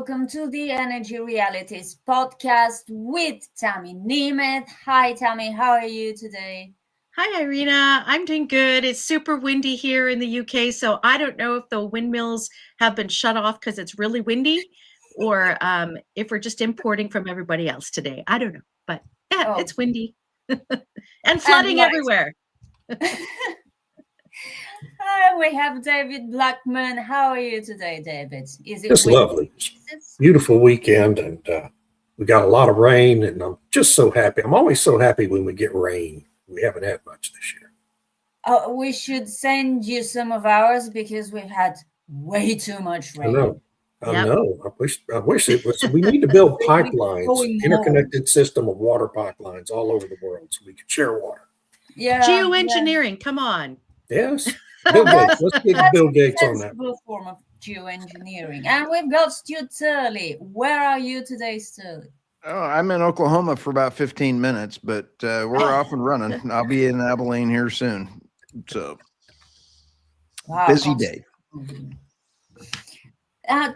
welcome to the Energy Realities podcast with Tammy Nemeth. Hi, Tammy, how are you today? Hi, Irina. I'm doing good. It's super windy here in the UK, so I don't know if the windmills have been shut off because it's really windy or if we're just importing from everybody else today. I don't know, but yeah, Oh, it's windy and and flooding like, everywhere. Hi, we have David Blackman. How are you today, David? Is it Just windy? lovely. Beautiful weekend, and we got a lot of rain, and I'm just so happy. I'm always so happy when we get rain. We haven't had much this year. We should send you some of ours because we've had way too much I rain. know. I Yep. know. I wish it was. We need to build Going pipelines, interconnected system of water pipelines all over the world, so we can share water. Yeah, Geoengineering, come on. Yes, Bill Gates. Let's get that's Bill a Gates on that. sensible form of geoengineering. And we've got Stu Turley. Where are you today, Stu? Oh, I'm in Oklahoma for about 15 minutes, but we're off and running. I'll be in Abilene here soon. So Wow, busy day.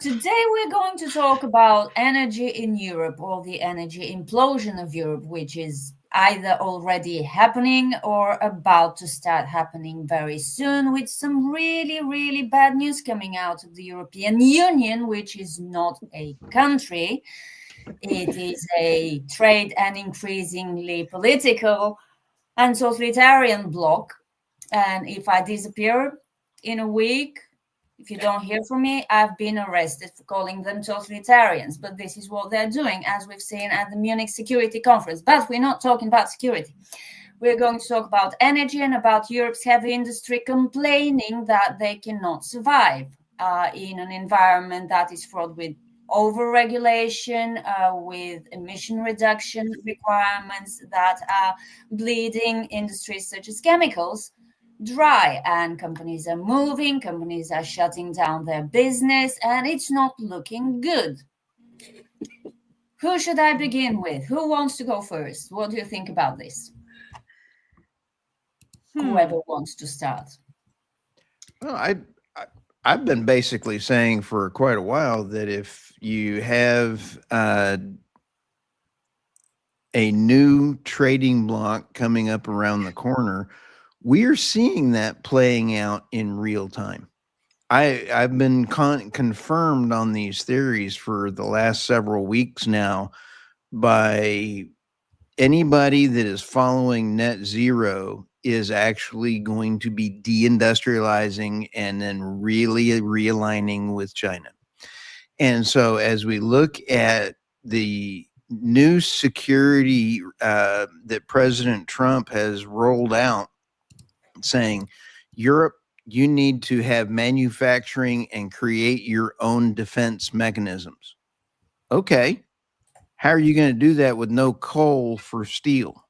Today we're going to talk about energy in Europe, or the energy implosion of Europe, which is either already happening or about to start happening very soon, with some really, really bad news coming out of the European Union, which is not a country. It is a trade and increasingly political and totalitarian bloc. And if I disappear in a week, if you don't hear from me, I've been arrested for calling them totalitarians. But this is what they're doing, as we've seen at the Munich Security Conference. But we're not talking about security. We're going to talk about energy and about Europe's heavy industry complaining that they cannot survive in an environment that is fraught with over-regulation, with emission reduction requirements that are bleeding industries such as chemicals dry, and companies are moving, companies are shutting down their business, and it's not looking good. Who should I begin with? Who wants to go first? What do you think about this? Whoever wants to start. Well, I've been basically saying for quite a while that if you have a new trading block coming up around the corner, we're seeing that playing out in real time. I've been confirmed on these theories for the last several weeks now by anybody that is following net zero is actually going to be deindustrializing and then really realigning with China. And so as we look at the new security that President Trump has rolled out, saying, Europe, you need to have manufacturing and create your own defense mechanisms. Okay. How are you going to do that with no coal for steel?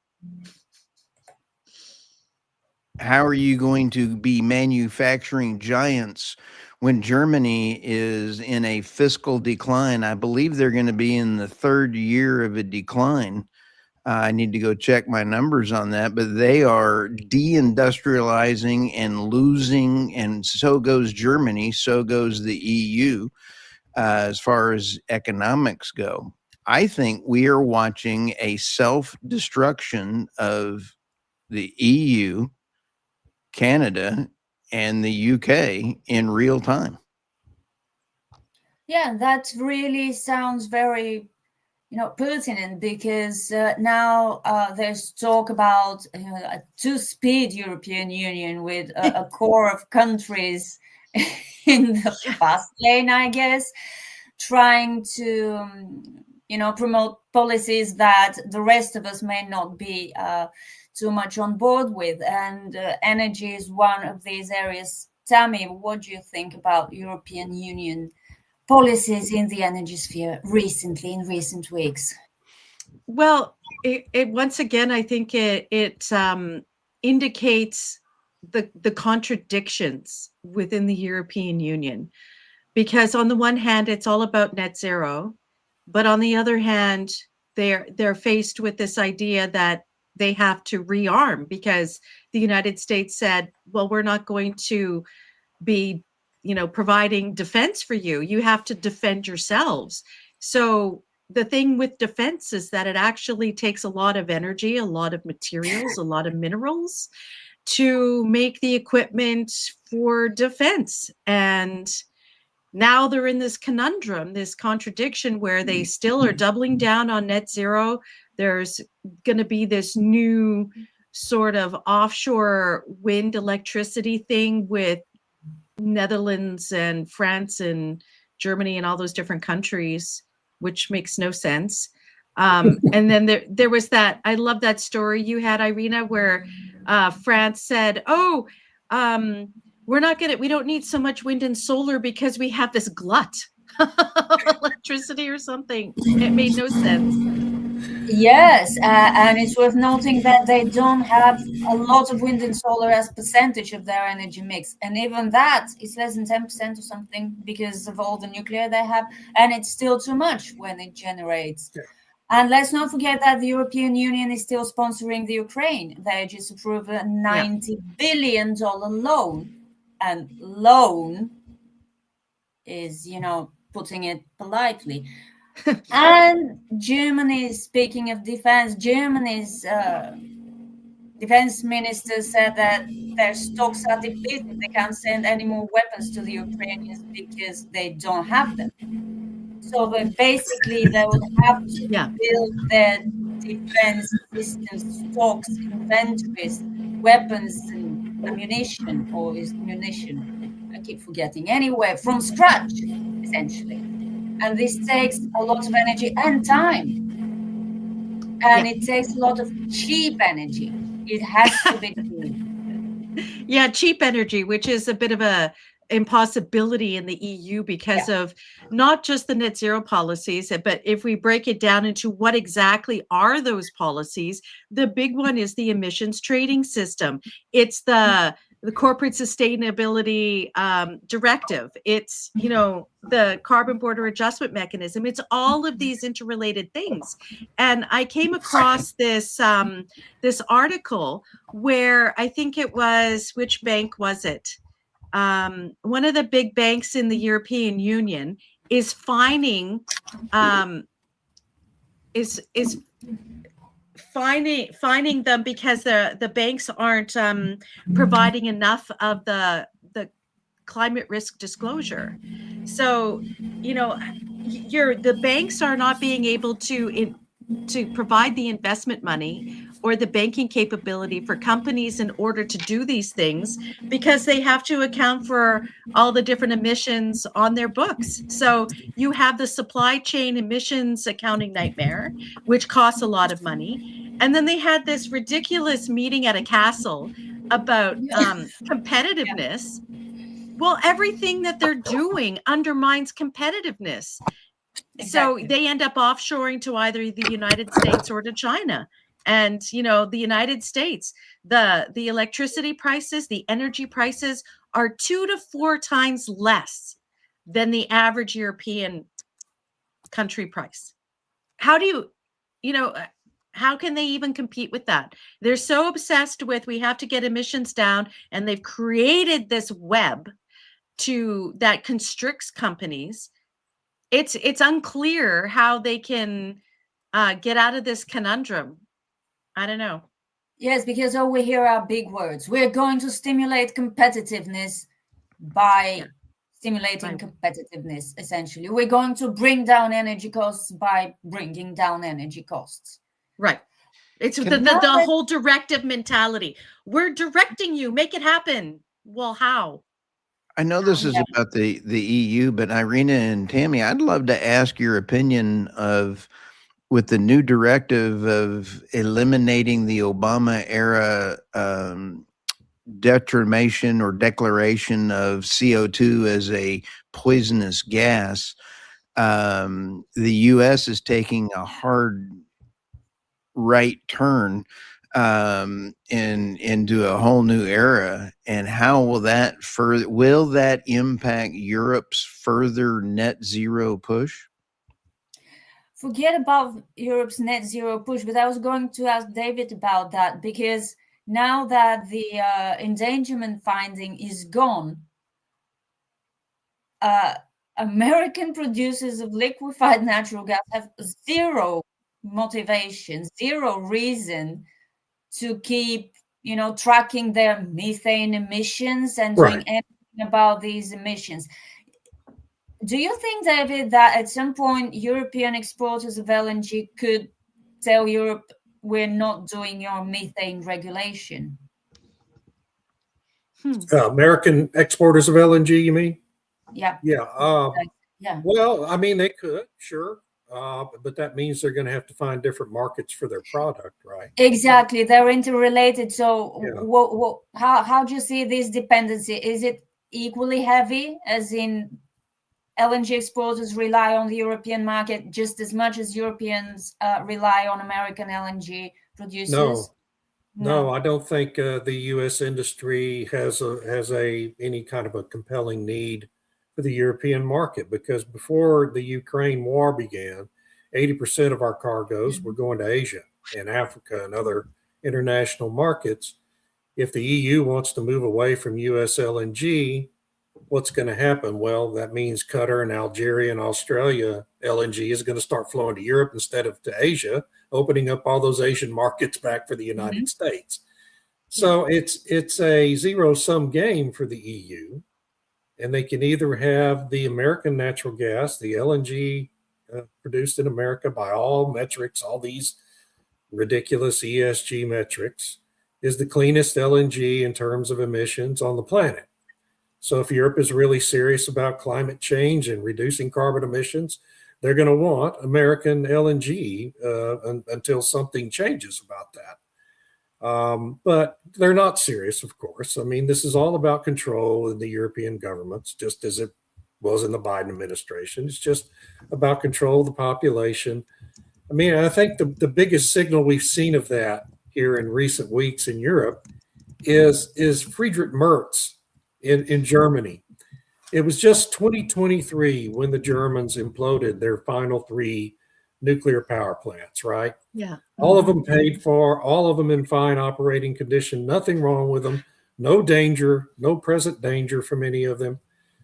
How are you going to be manufacturing giants when Germany is in a fiscal decline? I believe they're going to be in the third year of a decline. I need to go check my numbers on that, but they are deindustrializing and losing, and so goes Germany, so goes the EU as far as economics go. I think we are watching a self-destruction of the EU, Canada, and the UK in real time. Yeah, that really sounds very pertinent, because now there's talk about a two-speed European Union with a core of countries in the fast lane, I guess, trying to promote policies that the rest of us may not be too much on board with. And energy is one of these areas. Tammy, what do you think about European Union policies in the energy sphere recently, in recent weeks? Well, it once again, I think it indicates the contradictions within the European Union, because on the one hand, it's all about net zero, but on the other hand, they're faced with this idea that they have to rearm because the United States said, well, we're not going to be providing defense for you. You have to defend yourselves. So the thing with defense is that it actually takes a lot of energy, a lot of materials, a lot of minerals to make the equipment for defense. And now they're in this conundrum, this contradiction where they still are doubling down on net zero. There's going to be this new sort of offshore wind electricity thing with Netherlands and France and Germany and all those different countries, which makes no sense. And then there was that, I love that story you had, Irina, where France said, we don't need so much wind and solar because we have this glut of electricity or something. It made no sense. Yes, and it's worth noting that they don't have a lot of wind and solar as percentage of their energy mix. And even that is less than 10% or something because of all the nuclear they have. And it's still too much when it generates. Yeah. And let's not forget that the European Union is still sponsoring the Ukraine. They just approved a $90 billion loan. And loan is, putting it politely. And Germany, speaking of defense, Germany's defense minister said that their stocks are depleted. They can't send any more weapons to the Ukrainians because they don't have them. So they would have to build their defense systems, stocks, inventories, weapons and ammunition, or is munition? I keep forgetting. Anyway, from scratch, essentially. And this takes a lot of energy and time. And it takes a lot of cheap energy. It has to be cheap. Yeah, cheap energy, which is a bit of a impossibility in the EU because of not just the net zero policies, but if we break it down into what exactly are those policies, the big one is the emissions trading system. It's the corporate sustainability directive. It's, the carbon border adjustment mechanism. It's all of these interrelated things. And I came across this this article where I think it was, which bank was it? One of the big banks in the European Union is fining fining them because the banks aren't providing enough of the climate risk disclosure. So, the banks are not being able to provide the investment money or the banking capability for companies in order to do these things because they have to account for all the different emissions on their books. So you have the supply chain emissions accounting nightmare, which costs a lot of money. And then they had this ridiculous meeting at a castle about competitiveness. Well, everything that they're doing undermines competitiveness. Exactly. So they end up offshoring to either the United States or to China. And, the United States, the electricity prices, the energy prices are 2 to 4 times less than the average European country price. How do how can they even compete with that? They're so obsessed with, we have to get emissions down, and they've created this web that constricts companies. It's unclear how they can get out of this conundrum. I don't know. Yes, because all we hear are big words. We're going to stimulate competitiveness by stimulating competitiveness, essentially. We're going to bring down energy costs by bringing down energy costs. Right. It's the whole directive mentality. We're directing you, make it happen. Well, how? I know this is about the EU, but Irina and Tammy, I'd love to ask your opinion with the new directive of eliminating the Obama era determination or declaration of CO2 as a poisonous gas. The U.S. is taking a hard right turn into a whole new era, and how will that impact Europe's further net zero push? Forget about Europe's net zero push, but I was going to ask David about that, because now that the endangerment finding is gone, American producers of liquefied natural gas have zero motivation, zero reason to keep, tracking their methane emissions and doing Right. anything about these emissions. Do you think, David, that at some point European exporters of LNG could tell Europe, we're not doing your methane regulation? American exporters of LNG, you mean? Yeah. Yeah. Yeah. Well, I mean, they could, sure. But that means they're going to have to find different markets for their product, right? Exactly, they're interrelated. So, Yeah. how do you see this dependency? Is it equally heavy, as in LNG exporters rely on the European market just as much as Europeans rely on American LNG producers? No, I don't think the U.S. industry has any kind of a compelling need for the European market, because before the Ukraine war began, 80% of our cargoes were going to Asia and Africa and other international markets. If the EU wants to move away from U.S. LNG, what's going to happen? Well, that means Qatar and Algeria and Australia LNG is going to start flowing to Europe instead of to Asia, opening up all those Asian markets back for the United States. So it's a zero-sum game for the EU, and they can either have the American natural gas, the LNG produced in America by all metrics, all these ridiculous ESG metrics, is the cleanest LNG in terms of emissions on the planet. So if Europe is really serious about climate change and reducing carbon emissions, they're going to want American LNG until something changes about that. But they're not serious, of course. I mean, this is all about control in the European governments, just as it was in the Biden administration. It's just about control of the population. I mean, I think the biggest signal we've seen of that here in recent weeks in Europe is Friedrich Merz in Germany. It was just 2023 when the Germans imploded their final 3 nuclear power plants, right? Yeah. All of them paid for, all of them in fine operating condition, nothing wrong with them, no danger, no present danger from any of them.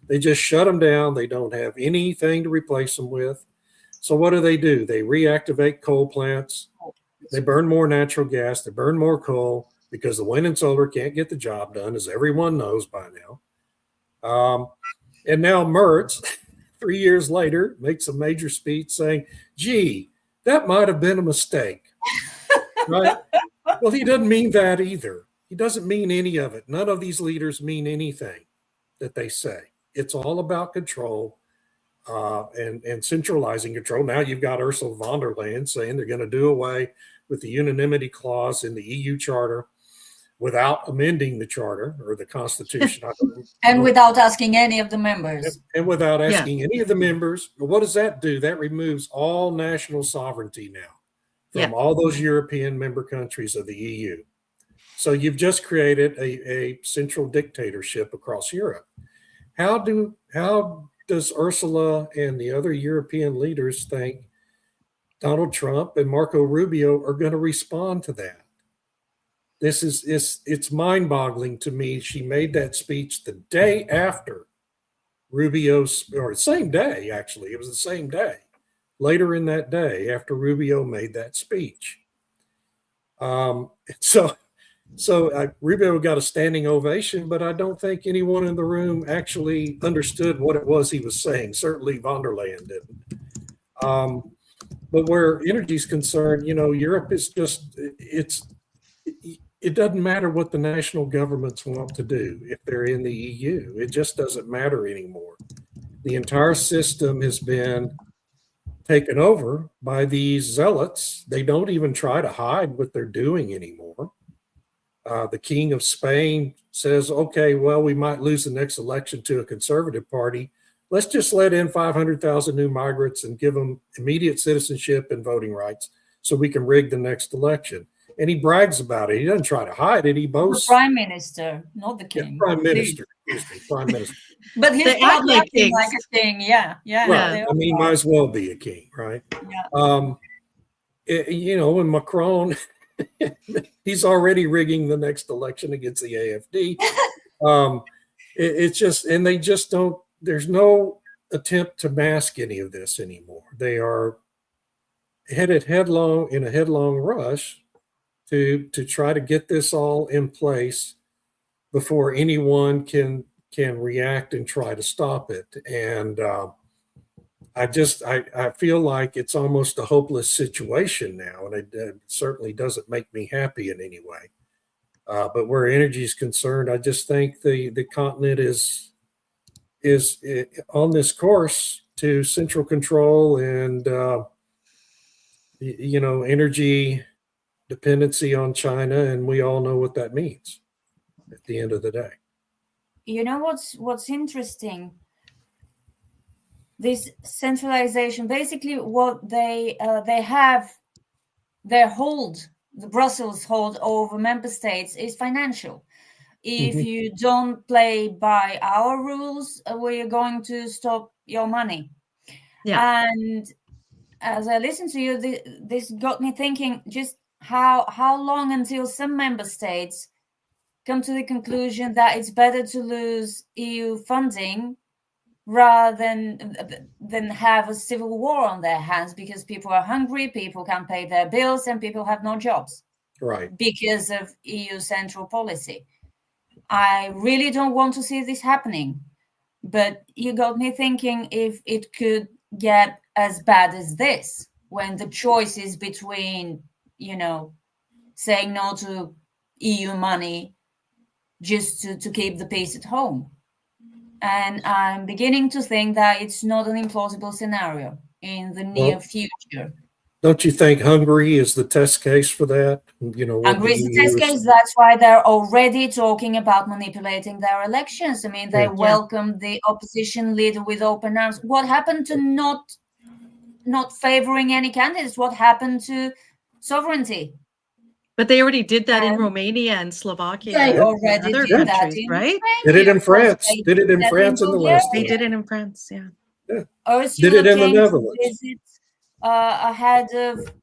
They just shut them down. They don't have anything to replace them with. So what do? They reactivate coal plants. They burn more natural gas. They burn more coal because the wind and solar can't get the job done, as everyone knows by now. And now Merz, 3 years later, makes a major speech saying, gee, that might have been a mistake. Right? Well, he doesn't mean that either. He doesn't mean any of it. None of these leaders mean anything that they say. It's all about control and centralizing control. Now you've got Ursula von der Leyen saying they're going to do away with the unanimity clause in the EU charter without amending the charter or the constitution. And without asking any of the members. And without asking any of the members. What does that do? That removes all national sovereignty now from all those European member countries of the EU. So you've just created a central dictatorship across Europe. How does Ursula and the other European leaders think Donald Trump and Marco Rubio are going to respond to that? It's mind-boggling to me. She made that speech the day after Rubio's, or same day, actually. It was the same day. Later in that day, after Rubio made that speech. So Rubio got a standing ovation, but I don't think anyone in the room actually understood what it was he was saying. Certainly von der Leyen didn't. But where energy is concerned, Europe is just, it doesn't matter what the national governments want to do if they're in the EU. It just doesn't matter anymore. The entire system has been taken over by these zealots. They don't even try to hide what they're doing anymore. The King of Spain says, okay, well, we might lose the next election to a conservative party. Let's just let in 500,000 new migrants and give them immediate citizenship and voting rights so we can rig the next election. And he brags about it. He doesn't try to hide it. He boasts. The prime minister, not the king. Prime minister. Prime minister. But he's probably acting like a king. Yeah. Right. I mean, might as well be a king, right? Yeah. And Macron, he's already rigging the next election against the AFD. It's just, and they just don't there's no attempt to mask any of this anymore. They are headed headlong in a headlong rush to try to get this all in place before anyone can react and try to stop it. And I feel like it's almost a hopeless situation now, and it certainly doesn't make me happy in any way. But where energy is concerned, I just think the continent is on this course to central control and energy dependency on China, and we all know what that means at the end of the day. You know what's interesting? This centralization, basically, what they have their hold, the Brussels hold over member states is financial. If Mhm. you don't play by our rules, we're going to stop your money. Yeah. And as I listen to you, this got me thinking just how long until some member states come to the conclusion that it's better to lose EU funding rather than have a civil war on their hands, because people are hungry, people can't pay their bills, and people have no jobs Right. because of EU central policy. I really don't want to see this happening, but you got me thinking if it could get as bad as this, when the choice is between, saying no to EU money just to keep the peace at home. And I'm beginning to think that it's not an implausible scenario in the near Well, future. don't you think Hungary is the test case for that? What the Hungary is the EU test is. case. That's why they're already talking about manipulating their elections. I mean, they Yeah. welcomed the opposition leader with open arms. What happened to not favoring any candidates? What happened to sovereignty? But they already did that in And Romania and Slovakia they and already other did that countries, in right? Did it Romania. in Of course, France. they Did it in that in France and the West. They Bulgaria. did it in France, yeah. Yeah. Did Ursula it in the came to Netherlands. visit ahead of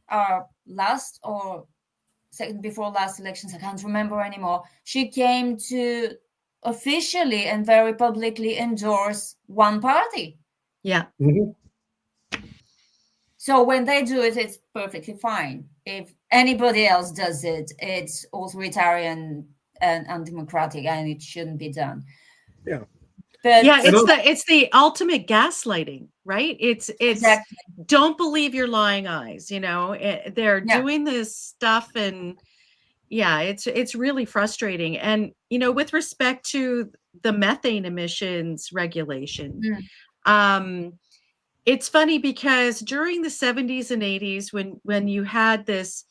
our last or second before last elections. I can't remember anymore. She came to officially and very publicly endorse one party. Yeah. Mhm. So when they do it, it's perfectly fine. If anybody else does it, it's authoritarian and undemocratic, and it shouldn't be done. Yeah. But Yeah, And it's the ultimate gaslighting, right? It's exactly. don't believe your lying eyes, they're Yeah. doing this stuff, and yeah, it's really frustrating. And with respect to the methane emissions regulation, it's funny because during the 70s and 80s, when you had this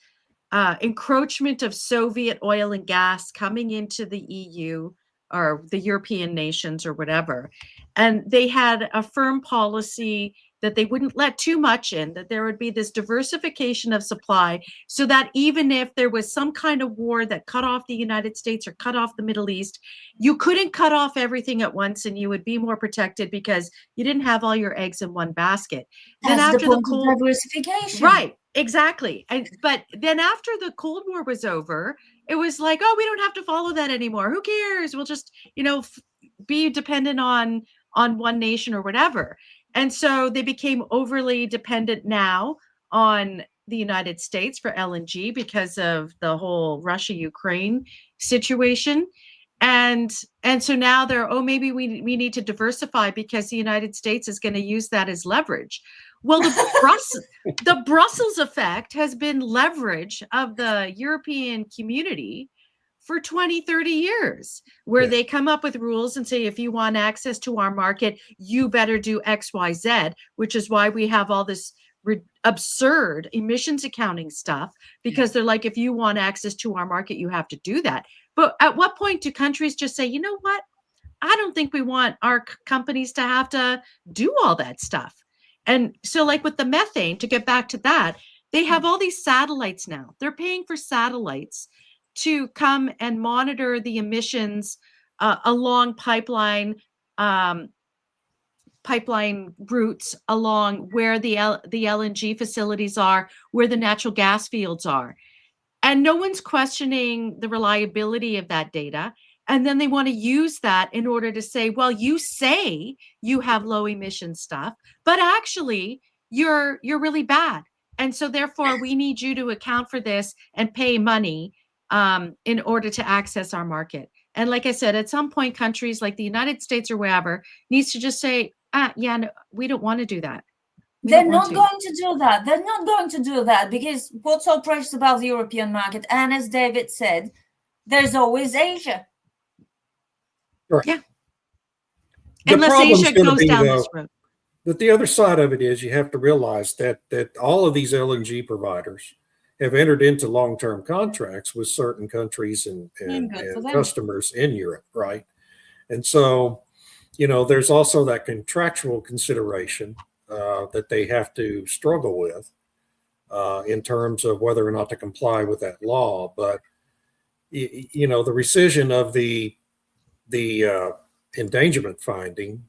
encroachment of Soviet oil and gas coming into the EU or the European nations or whatever, and they had a firm policy that they wouldn't let too much in, that there would be this diversification of supply, so that even if there was some kind of war that cut off the United States or cut off the Middle East, you couldn't cut off everything at once, and you would be more protected because you didn't have all your eggs in one basket. Then That's the after the point of Cold diversification. Right, exactly. But then after the Cold War was over, it was like, oh, we don't have to follow that anymore. Who cares? We'll just, be dependent on one nation or whatever. And so they became overly dependent now on the United States for LNG because of the whole Russia-Ukraine situation. And so now they're, oh, maybe we need to diversify because the United States is going to use that as leverage. Well, the Brussels effect has been leverage of the European community for 20, 30 years, where they come up with rules and say, if you want access to our market, you better do X, Y, Z, which is why we have all this absurd emissions accounting stuff, because they're like, if you want access to our market, you have to do that. But at what point do countries just say, you know what? I don't think we want our companies to have to do all that stuff. And so, like with the methane, to get back to that, they have all these satellites now. They're paying for satellites to come and monitor the emissions along pipeline routes, along where the LNG facilities are, where the natural gas fields are. And no one's questioning the reliability of that data. And then they want to use that in order to say, well, you say you have low emission stuff, but actually you're really bad. And so therefore we need you to account for this and pay money in order to access our market. And like I said, at some point, countries like the United States or wherever needs to just say, yeah, no, we don't want to do that. They're not going to do that. They're not going to do that because what's so precious about the European market? And as David said, there's always Asia. Right. Yeah. The Unless problem's Asia going to goes be, down though, this road. that the other side of it is you have to realize that all of these LNG providers have entered into long-term contracts with certain countries and customers in Europe, right? And so, there's also that contractual consideration that they have to struggle with in terms of whether or not to comply with that law. But the rescission of the endangerment finding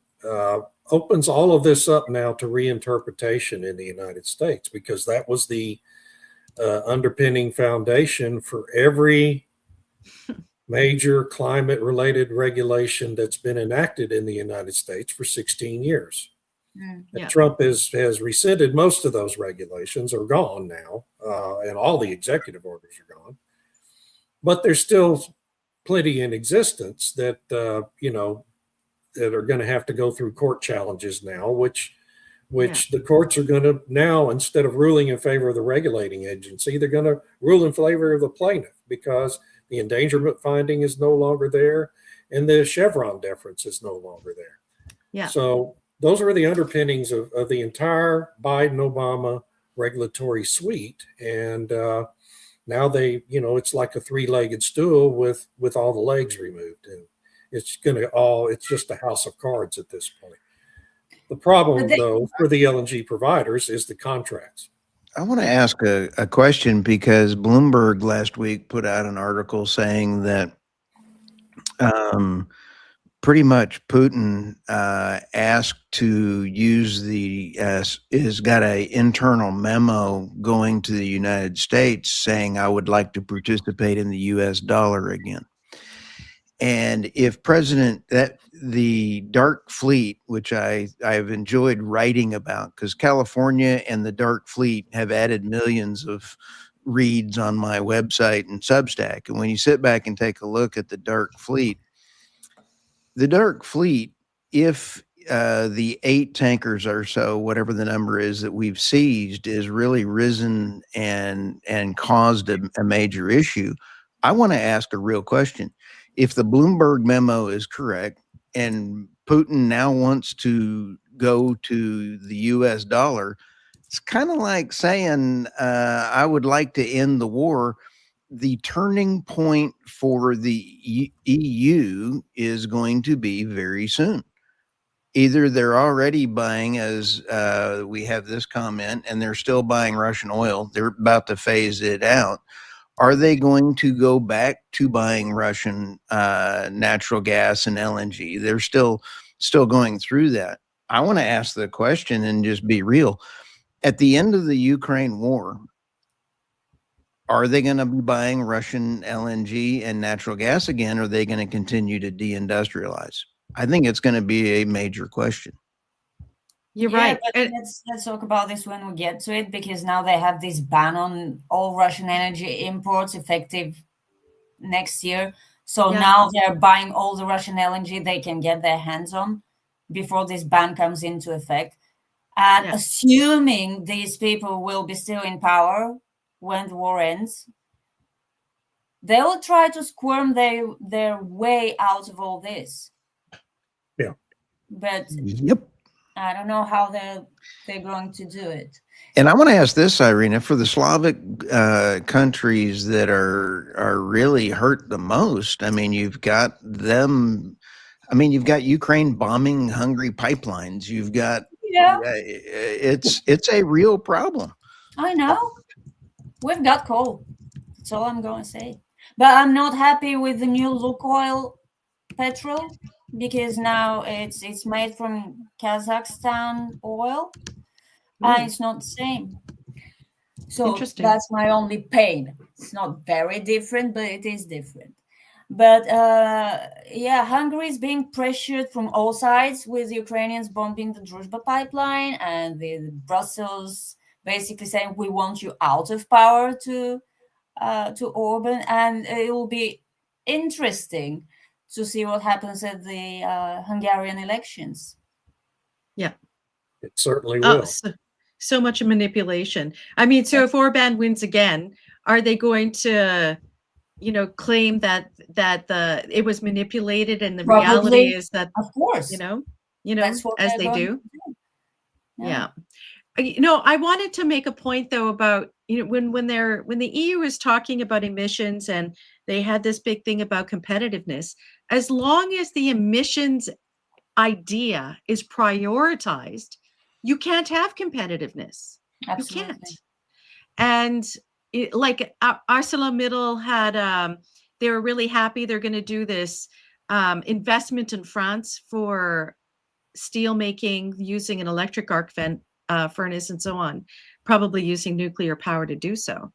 opens all of this up now to reinterpretation in the United States, because that was the underpinning foundation for every major climate related regulation that's been enacted in the United States for 16 years. Yeah. Trump has rescinded most of those regulations, are gone now, and all the executive orders are gone. But there's still plenty in existence that, that are going to have to go through court challenges now, which the courts are going to now, instead of ruling in favor of the regulating agency, they're going to rule in favor of the plaintiff, because the endangerment finding is no longer there and the Chevron deference is no longer there. Yeah. So those are the underpinnings of the entire Biden-Obama regulatory suite. And now it's like a three-legged stool with all the legs removed. And it's just a house of cards at this point. The problem, though, for the LNG providers is the contracts. I want to ask a question, because Bloomberg last week put out an article saying that pretty much Putin asked to use has got an internal memo going to the United States saying, I would like to participate in the US dollar again. And if the Dark Fleet, which I've enjoyed writing about, because California and the Dark Fleet have added millions of reads on my website and Substack. And when you sit back and take a look at the Dark Fleet, if the 8 tankers or so, whatever the number is that we've seized, is really risen and caused a major issue, I want to ask a real question. If the Bloomberg memo is correct and Putin now wants to go to the US dollar, it's kind of like saying, I would like to end the war. The turning point for the EU is going to be very soon. Either they're already buying, as we have this comment, and they're still buying Russian oil. They're about to phase it out. Are they going to go back to buying Russian natural gas and LNG? They're still going through that. I want to ask the question and just be real. At the end of the Ukraine war, are they going to be buying Russian LNG and natural gas again? Or are they going to continue to deindustrialize? I think it's going to be a major question. You're right. But let's talk about this when we get to it, because now they have this ban on all Russian energy imports effective next year. So now they're buying all the Russian LNG they can get their hands on before this ban comes into effect. And assuming these people will be still in power when the war ends, they will try to squirm their way out of all this. Yeah. But yep. I don't know how they're going to do it. And I want to ask this, Irina, for the Slavic countries that are really hurt the most. I mean, you've got them. I mean, you've got Ukraine bombing Hungary pipelines. You've got it's a real problem. I know. We've got coal. That's all I'm going to say. But I'm not happy with the new Lukoil petrol, because now it's made from Kazakhstan oil, and it's not the same. So that's my only pain. It's not very different, but it is different. But yeah, Hungary is being pressured from all sides, with the Ukrainians bombing the Druzhba pipeline and the Brussels basically saying we want you out of power to Orban, and it will be interesting to see what happens at the Hungarian elections. Yeah. It certainly Oh, will. so much manipulation. I mean, so if Orban wins again, are they going to, claim that it was manipulated, and the reality Probably, is that, of course, that's what as they're they going do? to do. Yeah. I wanted to make a point though about, when the EU is talking about emissions, and they had this big thing about competitiveness, as long as the emissions idea is prioritized, you can't have competitiveness. You can't. Absolutely. And like ArcelorMittal had, they were really happy they're going to do this investment in France for steel making using an electric arc furnace and so on, probably using nuclear power to do so.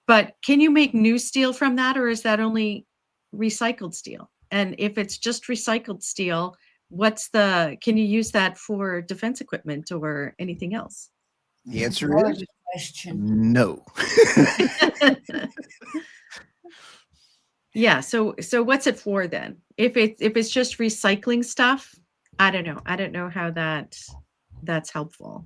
But can you make new steel from that, or is that only recycled steel? And if it's just recycled steel, can you use that for defense equipment or anything else? The answer Very is good question. no. Yeah. So what's it for then? If it's just recycling stuff, I don't know. I don't know how that's helpful.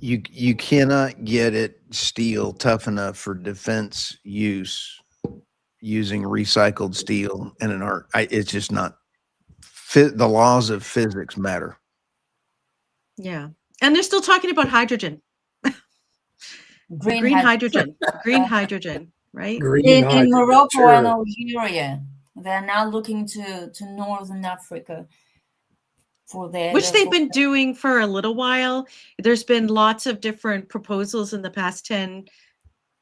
You cannot get it steel tough enough for defense use using recycled steel and an arc. It's just not fit. The laws of physics matter. Yeah. And they're still talking about hydrogen. Green hydrogen. Green hydrogen, right? Green in hydrogen, Morocco and sure. Algeria, they're now looking to Northern Africa for their Which they've been doing for a little while. There's been lots of different proposals in the past 10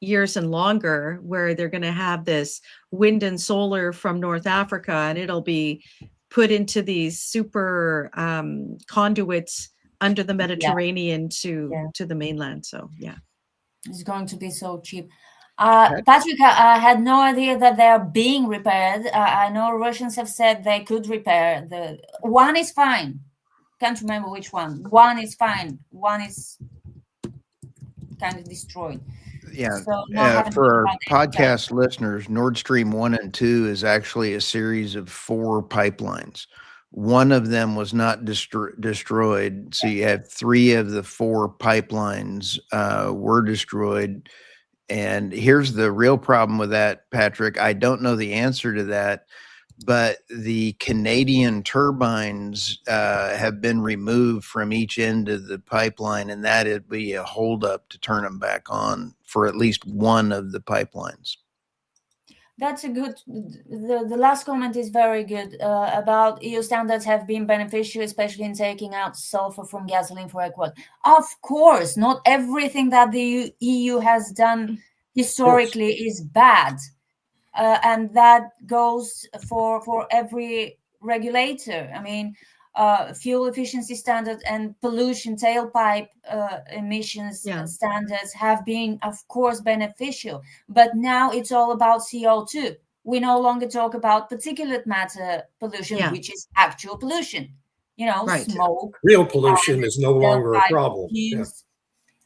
years and longer where they're going to have this wind and solar from North Africa, and it'll be put into these super conduits under the Mediterranean to the mainland. So yeah, it's going to be so cheap. Patrick, I had no idea that they are being repaired. I know Russians have said they could repair. The one is fine. Can't remember which one. One is fine. One is kind of destroyed. Yeah. So for our podcast listeners, Nord Stream 1 and 2 is actually a series of 4 pipelines. One of them was not destroyed. So you have 3 of the 4 pipelines were destroyed. And here's the real problem with that, Patrick. I don't know the answer to that, but the Canadian turbines have been removed from each end of the pipeline, and that'd be a holdup to turn them back on for at least one of the pipelines. That's a good. The last comment is very good about EU standards have been beneficial, especially in taking out sulfur from gasoline for export. Of course, not everything that the EU has done historically is bad, and that goes for every regulator. I mean, fuel efficiency standards and pollution tailpipe emissions standards have been, of course, beneficial. But now it's all about CO2. We no longer talk about particulate matter pollution, which is actual pollution. Smoke. Real pollution is no longer a problem. Yeah.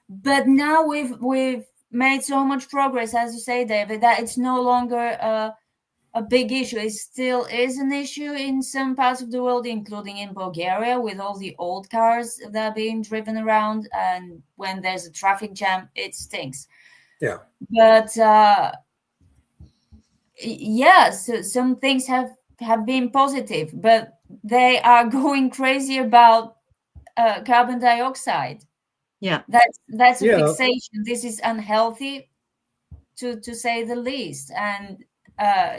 But now we've made so much progress, as you say, David, that it's no longer a big issue. It still is an issue in some parts of the world, including in Bulgaria, with all the old cars that are being driven around, and when there's a traffic jam, it stinks. Yeah. But so some things have been positive, but they are going crazy about carbon dioxide. Yeah, that's a fixation. This is unhealthy, to say the least. And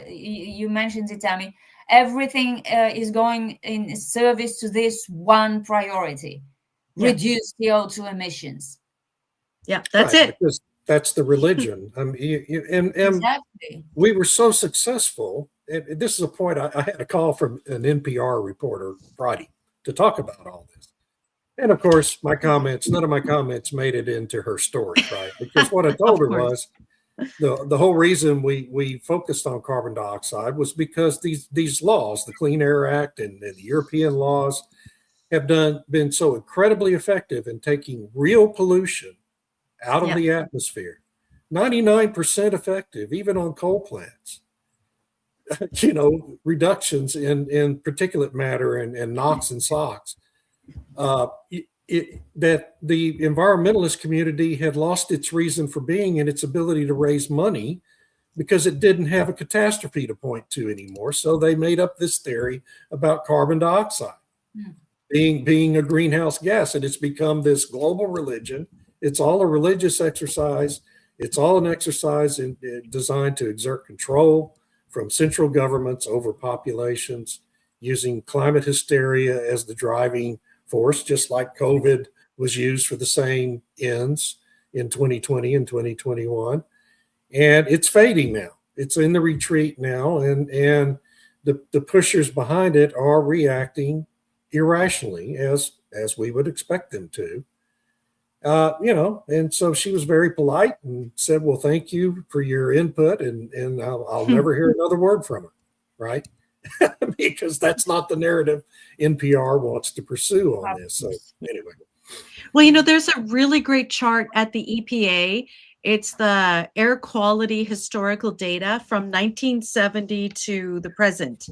you mentioned it, Tammy. Everything is going in service to this one priority: reduce CO2 emissions. Yeah, that's it. Because that's the religion. Exactly. We were so successful. And this is a point. I had a call from an NPR reporter Friday to talk about all this. And of course, none of my comments made it into her story, right? Because what I told her was, the whole reason we focused on carbon dioxide was because these laws, the Clean Air Act and the European laws, have been so incredibly effective in taking real pollution out of Yeah. the atmosphere. 99% effective, even on coal plants. Reductions in particulate matter and NOx and SOx. That the environmentalist community had lost its reason for being and its ability to raise money because it didn't have a catastrophe to point to anymore. So they made up this theory about carbon dioxide being a greenhouse gas, and it's become this global religion. It's all a religious exercise. It's all an exercise designed to exert control from central governments over populations, using climate hysteria as the driving force, just like COVID was used for the same ends in 2020 and 2021. And it's fading now. It's in the retreat now, and the pushers behind it are reacting irrationally as we would expect them to. And so she was very polite and said, well, thank you for your input, and I'll never hear another word from her, right? Because that's not the narrative NPR wants to pursue on this. So anyway. Well, there's a really great chart at the EPA. It's the air quality historical data from 1970 to the present.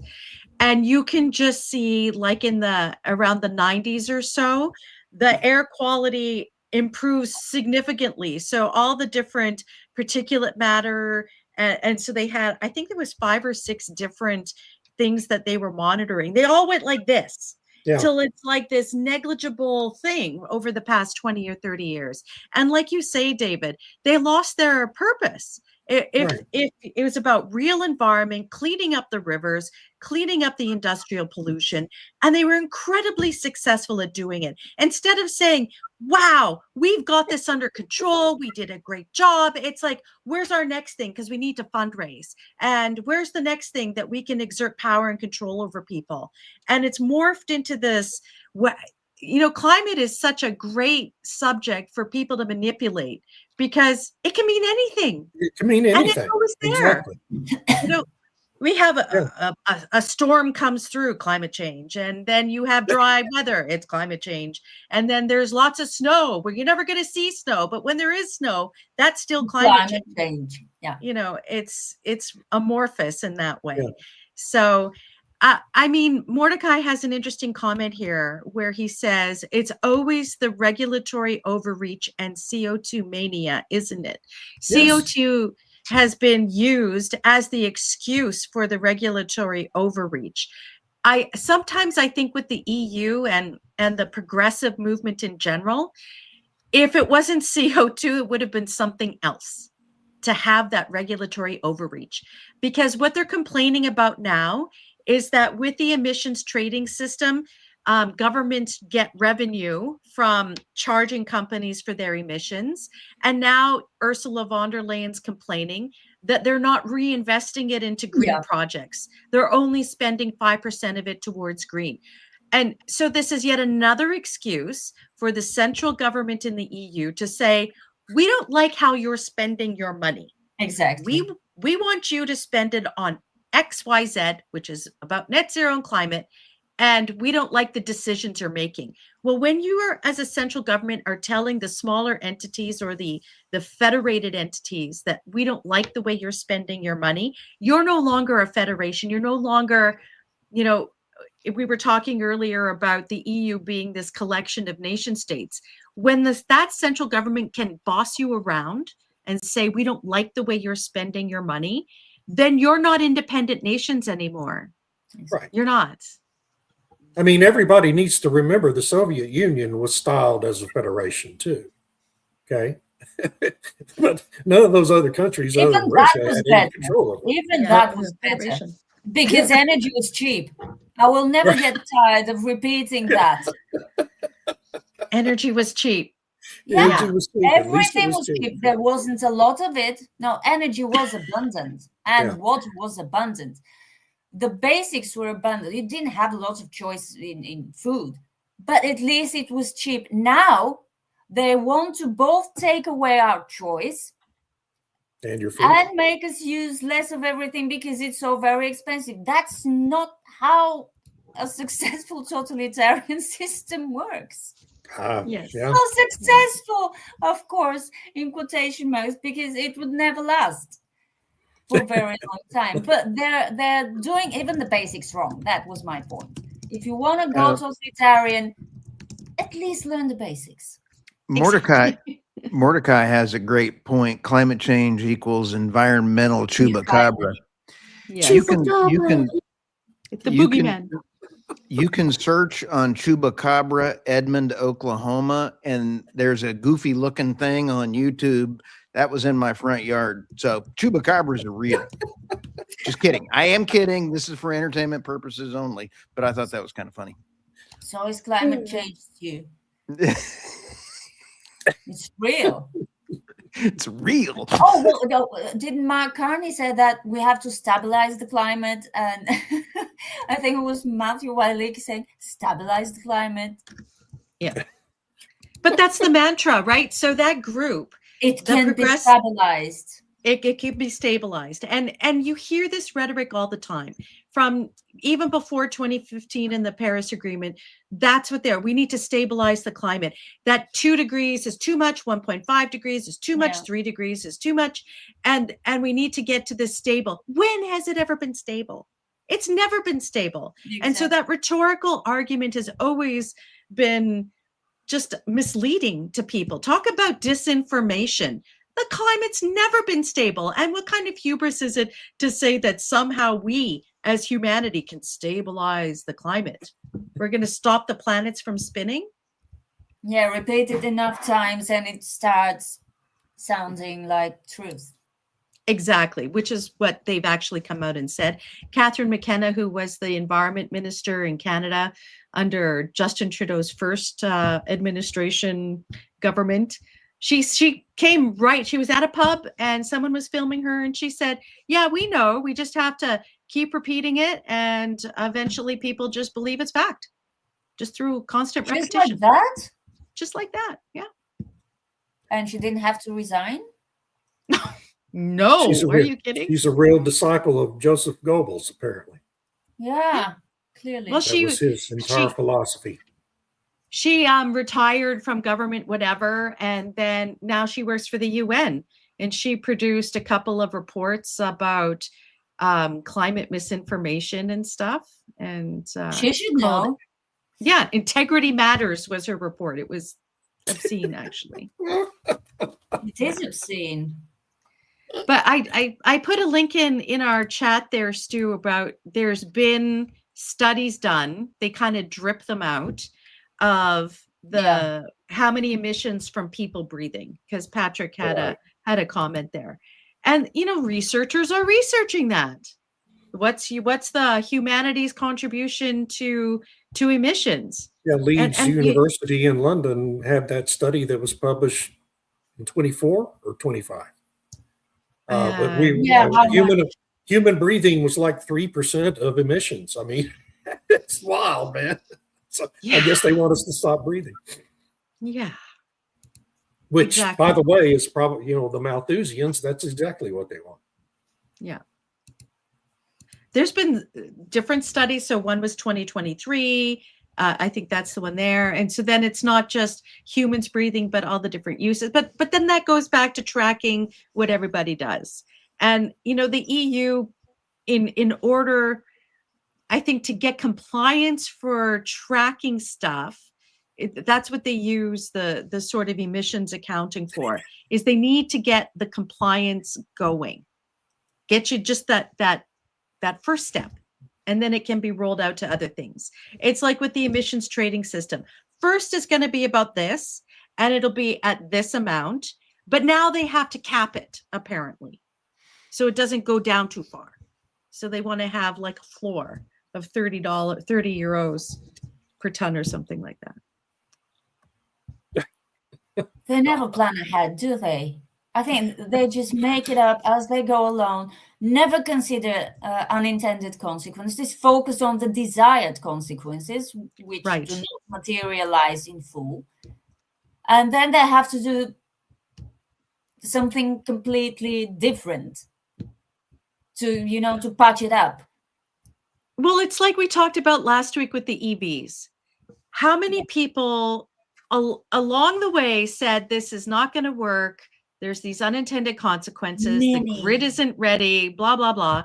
And you can just see, like around the 90s or so, the air quality improves significantly. So all the different particulate matter, and so they had, I think there was 5 or 6 different things that they were monitoring. They all went like this. Yeah. Till it's like this negligible thing over the past 20 or 30 years. And like you say, David, they lost their purpose. If it was about real environment, cleaning up the rivers, cleaning up the industrial pollution, and they were incredibly successful at doing it. Instead of saying, wow, we've got this under control, we did a great job, it's like, where's our next thing? Because we need to fundraise. And where's the next thing that we can exert power and control over people? And it's morphed into this, climate is such a great subject for people to manipulate because it can mean anything. It can mean anything. And it's always there. Exactly. We have a storm comes through, climate change, and then you have dry weather, it's climate change. And then there's lots of snow where you're never going to see snow, but when there is snow, that's still climate change. Yeah. It's amorphous in that way. Yeah. So Mordecai has an interesting comment here where he says, it's always the regulatory overreach and CO2 mania, isn't it? Yes. CO2 has been used as the excuse for the regulatory overreach. Sometimes I think with the EU and the progressive movement in general, if it wasn't CO2, it would have been something else to have that regulatory overreach. Because what they're complaining about now is that with the emissions trading system, governments get revenue from charging companies for their emissions. And now Ursula von der Leyen's complaining that they're not reinvesting it into green projects. They're only spending 5% of it towards green. And so this is yet another excuse for the central government in the EU to say, we don't like how you're spending your money. Exactly. We want you to spend it on XYZ, which is about net zero and climate, and we don't like the decisions you're making. Well, when you are, as a central government, are telling the smaller entities or the federated entities that we don't like the way you're spending your money, you're no longer a federation. You're no longer, we were talking earlier about the EU being this collection of nation states. When that central government can boss you around and say, we don't like the way you're spending your money, then you're not independent nations anymore. Right. You're not. I mean, everybody needs to remember the Soviet Union was styled as a federation too. Okay. But none of those other countries other than Russia had any control of it. Even that was better because energy was cheap. I will never get tired of repeating that. Energy was cheap. Energy was cheap. Everything was cheap. There wasn't a lot of it. No, energy was abundant and water was abundant. The basics were abundant. You didn't have a lot of choice in food, but at least it was cheap. Now they want to both take away our choice And your food. and make us use less of everything because it's so very expensive. That's not how a successful totalitarian system works. Yes. Yeah. So successful, of course, in quotation marks, because it would never last for a very long time. But they're doing even the basics wrong. That was my point. If you want to go totalitarian, at least learn the basics. Mordecai has a great point. Climate change equals environmental chupacabra. Yes. You can It's the you can- boogeyman. you can search on chupacabra Edmond, Oklahoma, and there's a goofy looking thing on YouTube that was in my front yard. So chupacabras are real. Just kidding. I am kidding. This is for entertainment purposes only, but I thought that was kind of funny. So is climate change to you? It's real. It's real. Oh, well, no, didn't Mark Carney say that we have to stabilize the climate? And I think it was Matthew Wiley saying, stabilize the climate. Yeah. But that's the mantra, right? So that group, It can be stabilized. it can be stabilized. And you hear this rhetoric all the time from even before 2015 in the Paris Agreement. That's what we need to stabilize the climate. That 2 degrees is too much, 1.5 degrees is too much, 3 degrees is too much. And we need to get to this stable. When has it ever been stable? It's never been stable. Exactly. And so that rhetorical argument has always been just misleading to people. Talk about disinformation. The climate's never been stable. And what kind of hubris is it to say that somehow we as humanity can stabilize the climate? We're going to stop the planets from spinning? Yeah, repeat it enough times and it starts sounding like truth. Exactly, which is what they've actually come out and said. Catherine McKenna, who was the environment minister in Canada under Justin Trudeau's first administration government, she came right. She was at a pub and someone was filming her and she said, yeah, we know. We just have to keep repeating it. And eventually people just believe it's fact. Just through constant repetition. Just like that? Just like that, yeah. And she didn't have to resign? No, are you kidding? She's a real disciple of Joseph Goebbels, apparently. Yeah, clearly. Well, that was his entire philosophy. She retired from government, whatever, and then now she works for the UN, and she produced a couple of reports about climate misinformation and stuff. And she should know. Yeah, Integrity Matters was her report. It was obscene, actually. It is obscene. But I put a link in our chat there, Stu, about there's been studies done. They kind of drip them out of how many emissions from people breathing, because Patrick had a comment there. And researchers are researching that. What's the humanity's contribution to emissions? Yeah, Leeds University in London had that study that was published in 24 or 25. But human breathing was like 3% of emissions. I mean, it's wild, man. So I guess they want us to stop breathing. Yeah. Which, by the way, is probably, the Malthusians, that's exactly what they want. Yeah. There's been different studies. So one was 2023. I think that's the one there. And so then it's not just humans breathing, but all the different uses. But then that goes back to tracking what everybody does. And, the EU, in order, I think, to get compliance for tracking stuff, that's what they use the sort of emissions accounting for, is they need to get the compliance going. Get you just that first step. And then it can be rolled out to other things. It's like with the emissions trading system. First is going to be about this, and it'll be at this amount. But now they have to cap it, apparently. So it doesn't go down too far. So they want to have like a floor of 30 euros per ton or something like that. They never plan ahead, do they? I think they just make it up as they go along, never consider unintended consequences, focus on the desired consequences, which do not materialize in full. And then they have to do something completely different to patch it up. Well, it's like we talked about last week with the EVs. How many people along the way said this is not going to work? There's these unintended consequences. The grid isn't ready, blah, blah, blah.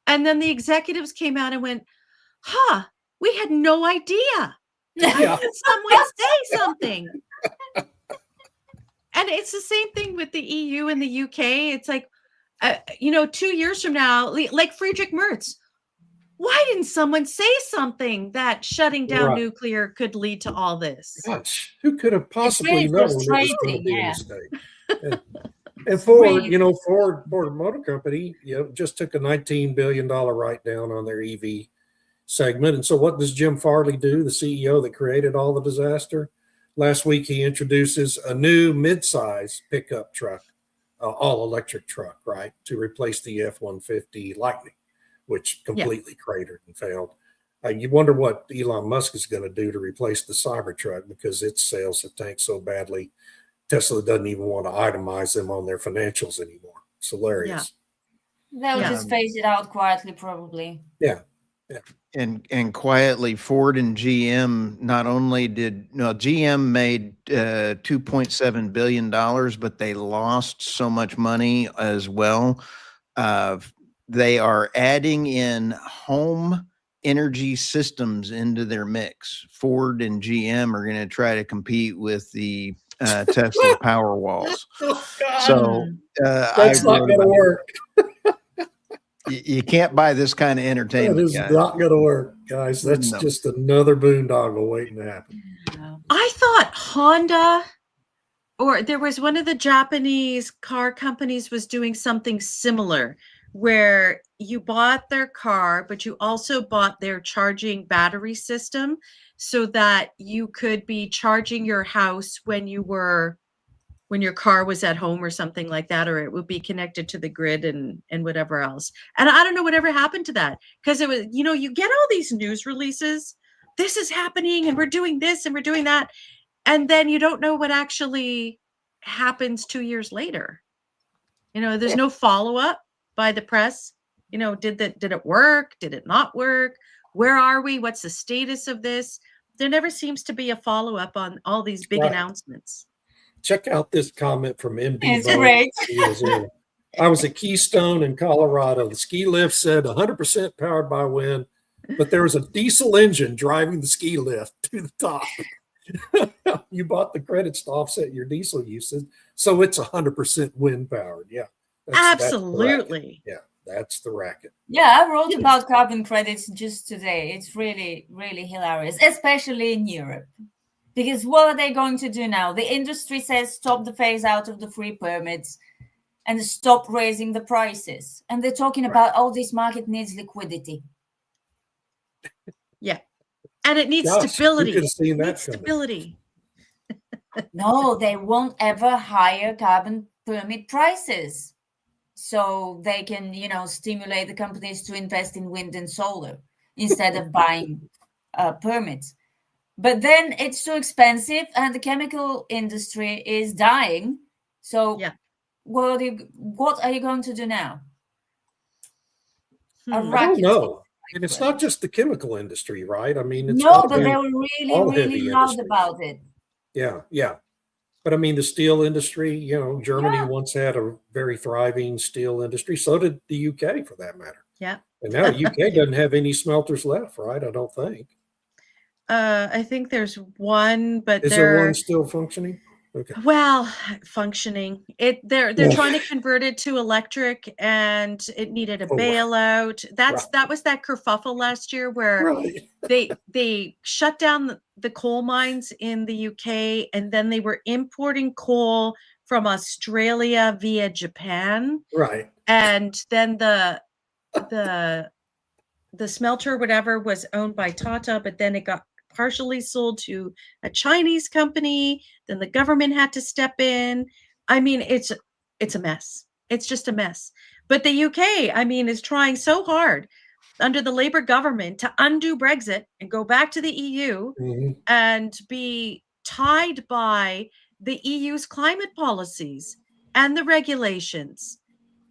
And then the executives came out and went, we had no idea. Yeah. Someone say something. And it's the same thing with the EU and the UK. It's like, 2 years from now, like Friedrich Merz, why didn't someone say something that shutting down nuclear could lead to all this? Gosh, who could have possibly really known it was going to frustrating, be a yeah. mistake? And Ford, really Ford Motor Company, just took a $19 billion write down on their EV segment. And so what does Jim Farley do, the CEO that created all the disaster? Last week, he introduces a new midsize pickup truck, all electric truck, right, to replace the F-150 Lightning, which completely cratered and failed. You wonder what Elon Musk is going to do to replace the Cybertruck, because its sales have tanked so badly. Tesla doesn't even want to itemize them on their financials anymore. It's hilarious. They'll just phase it out quietly, probably. Yeah. And quietly, Ford and GM not only GM made $2.7 billion, but they lost so much money as well. They are adding in home energy systems into their mix. Ford and GM are going to try to compete with the Tesla power walls. Oh, God. So that's not going to work. You can't buy this kind of entertainment. That is not going to work, guys. That's just another boondoggle waiting to happen. I thought Honda, or there was one of the Japanese car companies, was doing something similar, where you bought their car, but you also bought their charging battery system, so that you could be charging your house when your car was at home or something like that, or it would be connected to the grid and whatever else. And I don't know whatever happened to that, because it was, you get all these news releases, this is happening and we're doing this and we're doing that. And then you don't know what actually happens 2 years later. There's no follow-up by the press. Did it work? Did it not work? Where are we? What's the status of this? There never seems to be a follow-up on all these big announcements. Check out this comment from MD. It's great. I was at Keystone in Colorado. The ski lift said 100% powered by wind, but there was a diesel engine driving the ski lift to the top. You bought the credits to offset your diesel usage, so it's 100% wind powered. Yeah, absolutely. That's the racket. Yeah, I wrote about carbon credits just today. It's really, really hilarious, especially in Europe. Because what are they going to do now? The industry says stop the phase out of the free permits and stop raising the prices. And they're talking about, this market needs liquidity. Yeah. And it needs stability. You could have seen that stability. No, they won't ever higher carbon permit prices. So they can, stimulate the companies to invest in wind and solar instead of buying permits. But then it's too expensive and the chemical industry is dying. So what are you going to do now? I don't know. And it's not just the chemical industry, right? I mean, it's but they were really loud about it. Yeah. But I mean, the steel industry, Germany once had a very thriving steel industry. So did the UK, for that matter. Yeah. And now the UK doesn't have any smelters left, right? I don't think. I think there's one, but is there one still functioning? Okay. Well, functioning. They're trying to convert it to electric, and it needed a bailout. That was that kerfuffle last year where they shut down the coal mines in the UK, and then they were importing coal from Australia via Japan. Right. And then the smelter, whatever, was owned by Tata, but then it got partially sold to a Chinese company. Then the government had to step in. I mean, it's a mess. It's just a mess. But the UK, is trying so hard under the Labour government to undo Brexit and go back to the EU and be tied by the EU's climate policies. and the regulations.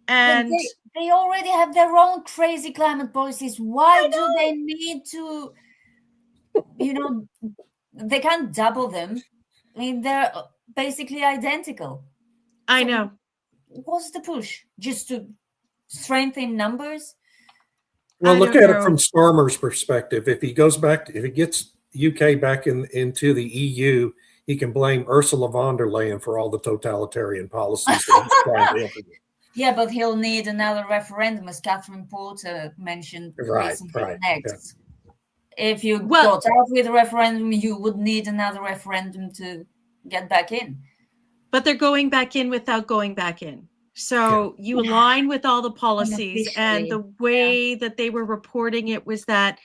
But And they already have their own crazy climate policies. Why do they need to, they can't double them. I mean, they're basically identical. I So know. what's the push? Just to strengthen numbers? Well, I look don't at it know. from Starmer's perspective. If he goes back, if he gets UK back into the EU, he can blame Ursula von der Leyen for all the totalitarian policies that he's trying to implement. Yeah, but he'll need another referendum, as Catherine Porter mentioned Right, recently. right. Next, if you Well- got out with a referendum, you would need another referendum to get back in. But they're going back in without going back in. So you align with all the policies, and the way that they were reporting it was that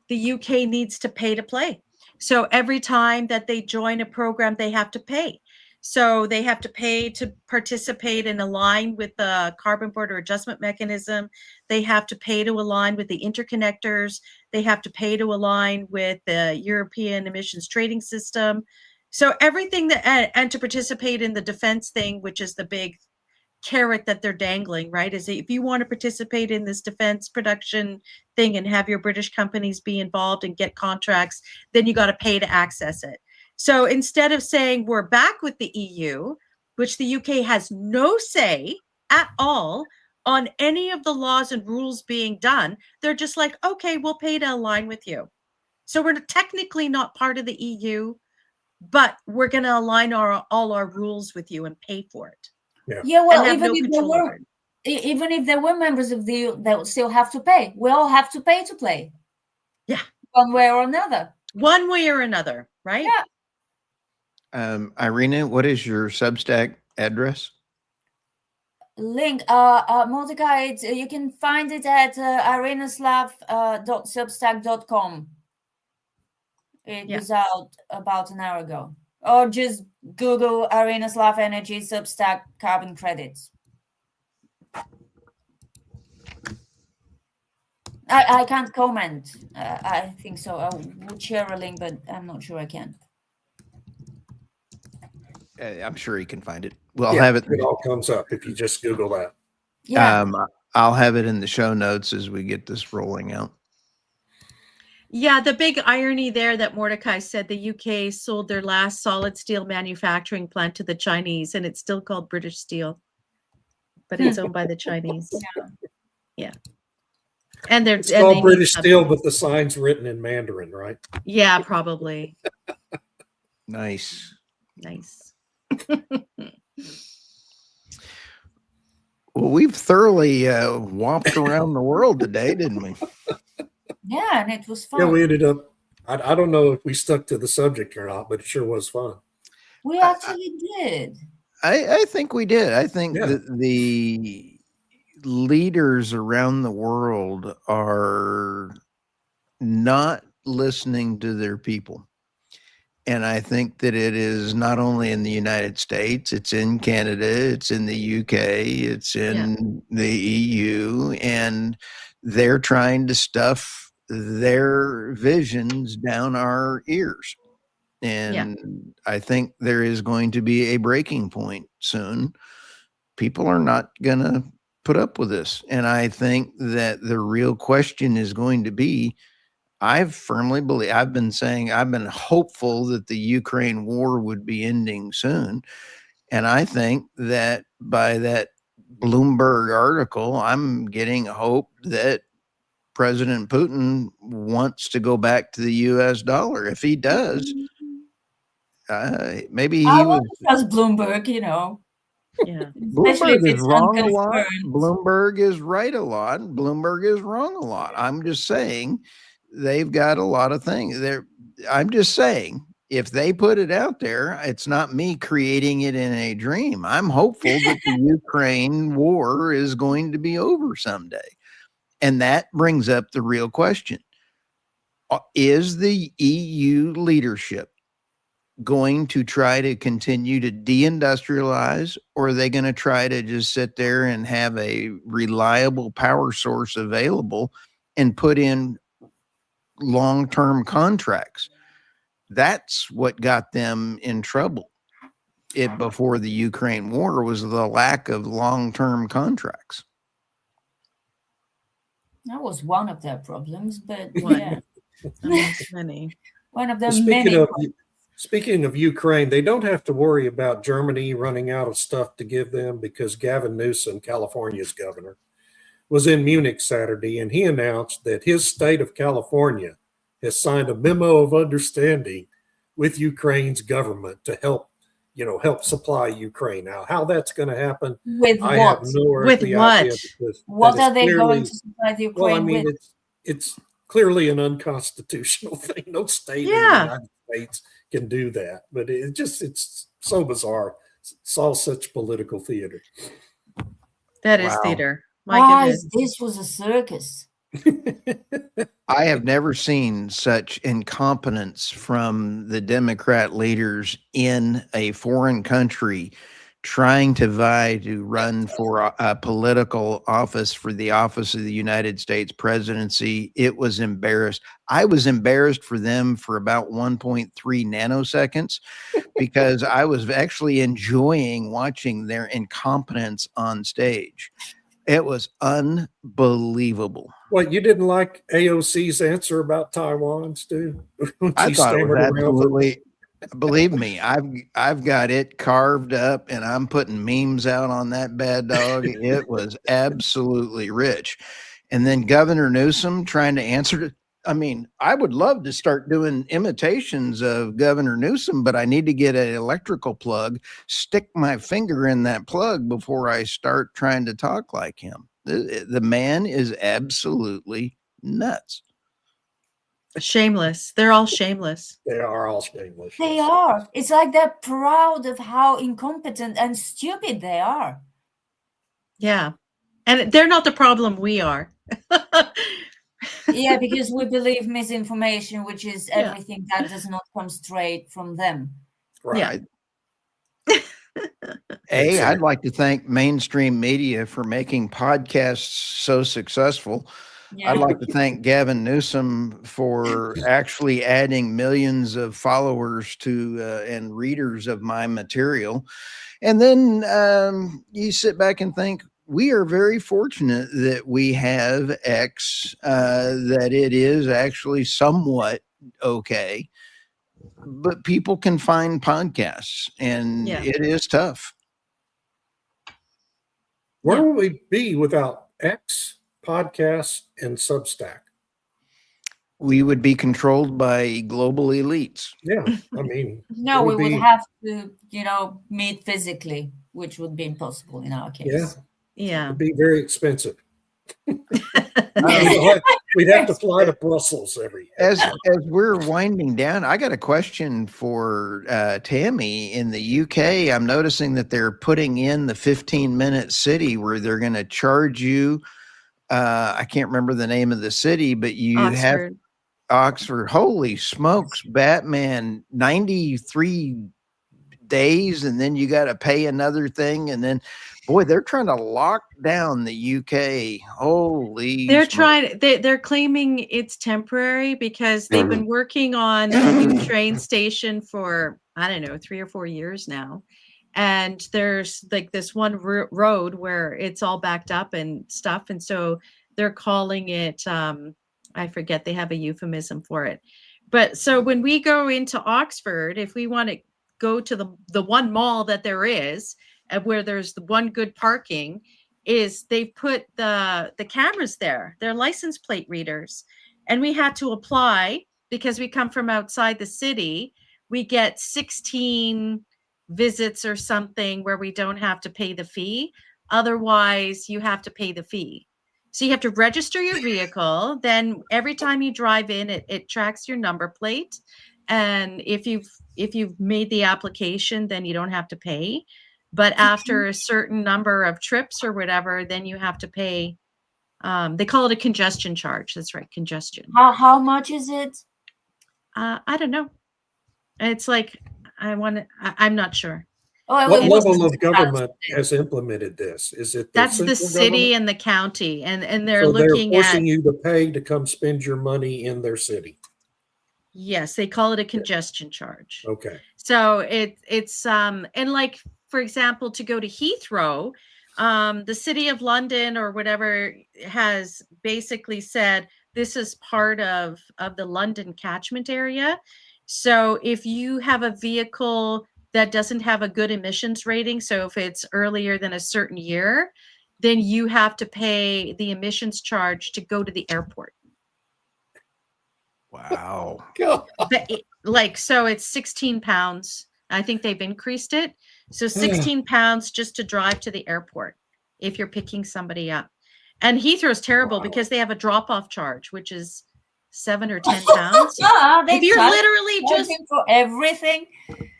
the UK needs to pay to play. So every time that they join a program, they have to pay. So they have to pay to participate and align with the carbon border adjustment mechanism. They have to pay to align with the interconnectors. They have to pay to align with the European emissions trading system. So everything that, and to participate in the defense thing, which is the big carrot that they're dangling, right? Is if you want to participate in this defense production thing and have your British companies be involved and get contracts, then you got to pay to access it. So instead of saying we're back with the EU, which the UK has no say at all on any of the laws and rules being done, they're just like, okay, we'll pay to align with you. So we're technically not part of the EU, but we're going to align all our rules with you and pay for it. Yeah, well, And have no control over it. even if they were members of the EU, they would still have to pay. We all have to pay to play. Yeah. One way or another. One way or another, right? Yeah. Irina, what is your Substack address? Link, Mordecai, you can find it at irinaslav.substack.com. It was out about an hour ago. Or just Google Irinaslav Energy Substack carbon credits. I can't comment. I think so. I would share a link, but I'm not sure I can. I'm sure you can find it. We'll Yeah, have it. It all comes up if you just Google that. Yeah. I'll have it in the show notes as we get this rolling out. Yeah, the big irony there that Mordecai said the UK sold their last solid steel manufacturing plant to the Chinese, and it's still called British Steel, but it's owned by the Chinese. Yeah. And they're It's called British Steel, but the sign's written in Mandarin, right? Yeah, probably. Nice. Well, we've thoroughly whopped around the world today, didn't we? Yeah, and it was fun. Yeah, we ended up, I don't know if we stuck to the subject or not, but it sure was fun. We actually did. I think we did. I think that the leaders around the world are not listening to their people. And I think that it is not only in the United States, it's in Canada, it's in the UK, it's in the EU, and they're trying to stuff their visions down our ears. And I think there is going to be a breaking point soon. People are not going to put up with this. And I think that the real question is going to be, I firmly believe, I've been hopeful that the Ukraine war would be ending soon. And I think that by that Bloomberg article, I'm getting hope that President Putin wants to go back to the US dollar. If he does, maybe he was. Bloomberg, Yeah. Bloomberg is wrong a lot. Bloomberg is right a lot. Bloomberg is wrong a lot. I'm just saying they've got a lot of things there. I'm just saying if they put it out there, it's not me creating it in a dream. I'm hopeful that the Ukraine war is going to be over someday. And that brings up the real question. Is the EU leadership going to try to continue to deindustrialize, or are they going to try to just sit there and have a reliable power source available and put in long-term contracts? That's what got them in trouble. it before the Ukraine war was the lack of long-term contracts. That was one of their problems, but One. yeah, Amongst many. one of Well, their speaking many. of speaking of Ukraine, they don't have to worry about Germany running out of stuff to give them because Gavin Newsom, California's governor, was in Munich Saturday, and he announced that his state of California has signed a memo of understanding with Ukraine's government to help supply Ukraine. Now, how that's going to happen, With I have what? no With earthly what? idea because What that is are they going clearly to supply the well, I Ukraine mean, with? it's clearly an unconstitutional thing. No state in the Yeah. United States can do that, but it's so bizarre. It's all such political theater. That is Wow. theater. My Guys, goodness. this was a circus. I have never seen such incompetence from the Democrat leaders in a foreign country trying to vie to run for a political office for the office of the United States presidency. It was embarrassed. I was embarrassed for them for about 1.3 nanoseconds because I was actually enjoying watching their incompetence on stage. It was unbelievable. What, you didn't like AOC's answer about Taiwan, Stu? When I she thought it was stammered around for absolutely. Believe me, I've got it carved up, and I'm putting memes out on that bad dog. It was absolutely rich. And then Governor Newsom trying to answer it. I mean, I would love to start doing imitations of Governor Newsom, but I need to get an electrical plug, stick my finger in that plug before I start trying to talk like him. The man is absolutely nuts. Shameless. They're all shameless. They are all shameless. They yes. are. It's like they're proud of how incompetent and stupid they are. Yeah. And they're not the problem, we are. Yeah, because we believe misinformation, which is Yeah. everything that does not come straight from them. Right. I'd Exactly. like to thank mainstream media for making podcasts so successful. Yeah. I'd like to thank Gavin Newsom for actually adding millions of followers to and readers of my material. And then you sit back and think, we are very fortunate that we have X, that it is actually somewhat okay. But people can find podcasts, and Yeah. it is tough. Where Yeah. would we be without X, podcasts, and Substack? We would be controlled by global elites. Yeah, I mean, No, it we would would be have to, meet physically, which would be impossible in our yeah, case. Yeah. it'd be very expensive. Yeah. We'd have to fly to Brussels every. As we're winding down, I got a question for Tammy. In the UK, I'm noticing that they're putting in the 15-minute city where they're going to charge you. I can't remember the name of the city, but you have Oxford. Oxford. Holy smokes, Batman, 93 days, and then you got to pay another thing, and then boy, they're trying to lock down the UK. Holy They're smokes. trying they're claiming it's temporary because they've been working on a new train station for, I don't know, 3 or 4 years now. And there's like this one road where it's all backed up and stuff. And so they're calling it, I forget, they have a euphemism for it. But so when we go into Oxford, if we want to go to the one mall that there is, where there's the one good parking, is they've put the cameras there. They're license plate readers. And we had to apply because we come from outside the city. We get 16 visits or something where we don't have to pay the fee. Otherwise, you have to pay the fee. So you have to register your vehicle. Then every time you drive in, it tracks your number plate. And if you've made the application, then you don't have to pay. But after a certain number of trips or whatever, then you have to pay. They call it a congestion charge. That's right, congestion. How much is it? I don't know. It's like I'm not sure. Oh, What it was level of 6,000. government has implemented this? Is it That's the central city government? and the county, and they're So they're looking forcing at. you to pay to come spend your money in their city. Yes, they call it a congestion charge. Okay. So it's and like, for example, to go to Heathrow, the City of London or whatever has basically said this is part of the London catchment area. So if you have a vehicle that doesn't have a good emissions rating, so if it's earlier than a certain year, then you have to pay the emissions charge to go to the airport. Wow. God. Like, so it's 16 pounds. I think they've increased it. So 16 pounds just to drive to the airport if you're picking somebody up. And Heathrow's terrible Wow. because they have a drop-off charge, which is 7 or 10 pounds. They If you're charge literally just for everything.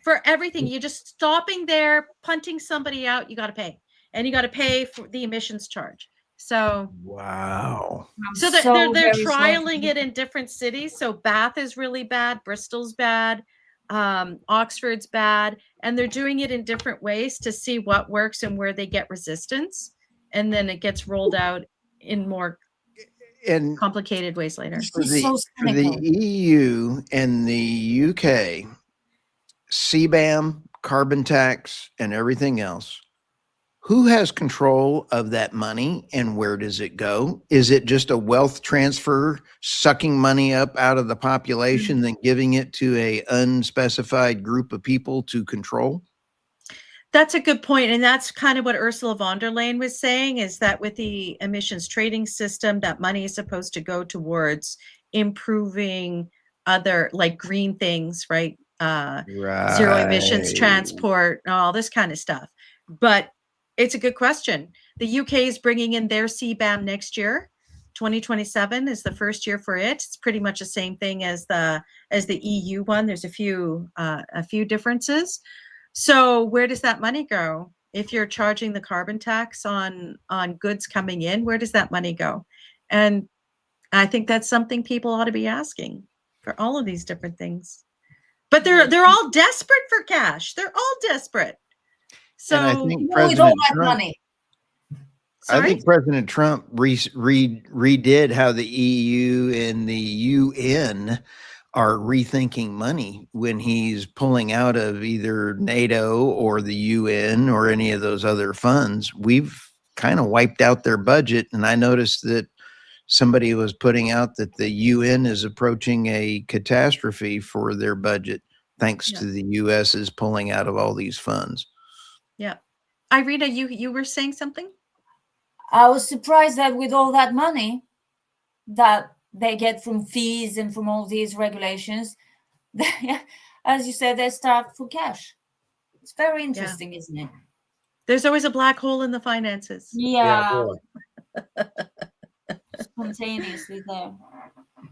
for everything, you're just stopping there, punting somebody out, you got to pay. And you got to pay for the emissions charge. So Wow. I'm so so they're very sorry for trialing you. it in different cities. So Bath is really bad, Bristol's bad, Oxford's bad, and they're doing it in different ways to see what works and where they get resistance, and then it gets rolled out in more And complicated ways later. for She's so for the cynical. EU and the UK, CBAM, carbon tax, and everything else, who has control of that money and where does it go? Is it just a wealth transfer, sucking money up out of the population, then giving it to a unspecified group of people to control? That's a good point, and that's kind of what Ursula von der Leyen was saying, is that with the emissions trading system, that money is supposed to go towards improving other like green things, right? Zero emissions Right. transport, all this kind of stuff. But it's a good question. The UK is bringing in their CBAM next year. 2027 is the first year for it. It's pretty much the same thing as the EU one. There's a few differences. So where does that money go? If you're charging the carbon tax on goods coming in, where does that money go? And I think that's something people ought to be asking for all of these different things. But they're all desperate for cash. They're all desperate. So And I think With all President that Trump, money. I think President Trump redid how the EU and the UN are rethinking money when he's pulling out of either NATO or the UN or any of those other funds. We've kind of wiped out their budget. And I noticed that somebody was putting out that the UN is approaching a catastrophe for their budget, thanks to the US is pulling out of all these funds. Yeah. Irina, you were saying something? I was surprised that with all that money that they get from fees and from all these regulations, as you said, they're starved for cash. It's very interesting, isn't it? There's always a black hole in the finances. Yeah, boy. spontaneously there.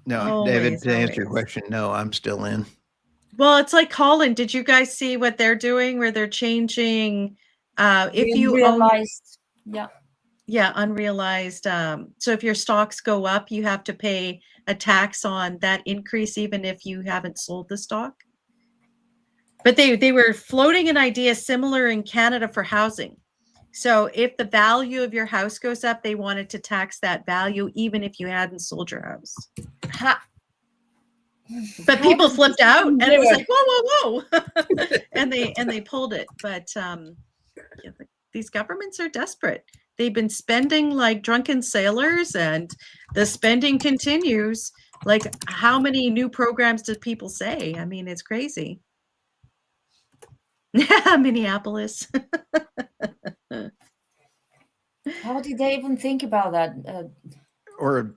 No, David, to answer your Always. question, no, I'm still in. Well, it's like Holland. Did you guys see what they're doing where they're changing if you realized, unrealized. So if your stocks go up, you have to pay a tax on that increase, even if you haven't sold the stock. But they were floating an idea similar in Canada for housing. So if the value of your house goes up, they wanted to tax that value, even if you hadn't sold your house. But people flipped out, and it was like, whoa, and they pulled it. But these governments are desperate. They've been spending like drunken sailors, and the spending continues. Like, how many new programs did people say? I mean, it's crazy. Minneapolis. How did they even think about that? Or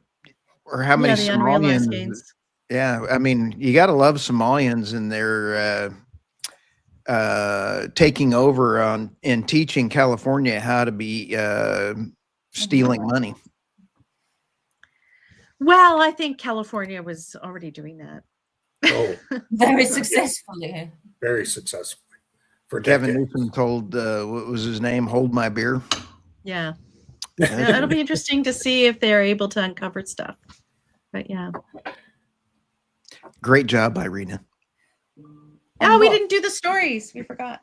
how many the unrealized Somalians? gains. Yeah, I mean, you got to love Somalians and their taking over on and teaching California how to be stealing money. Well, I think California was already doing that. Oh, Very successfully. very successfully for Kevin decades. Newsom told, what was his name? Hold my beer. Yeah. Yeah, it'll be interesting to see if they're able to uncover stuff. But yeah. Great job, Irina. Oh, we didn't do the stories. We forgot.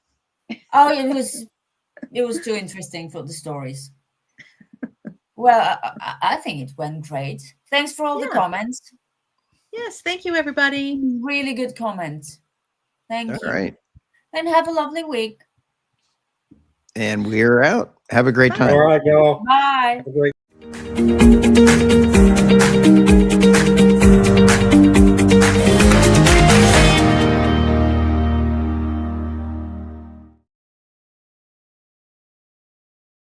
Oh, it was too interesting for the stories. Well, I think it went great. Thanks for all the comments. Yes, thank you, everybody. Really good comments. Thank you. All right. and have a lovely week. And we're out. Have a great Bye. time. All right, y'all. Bye. Have a great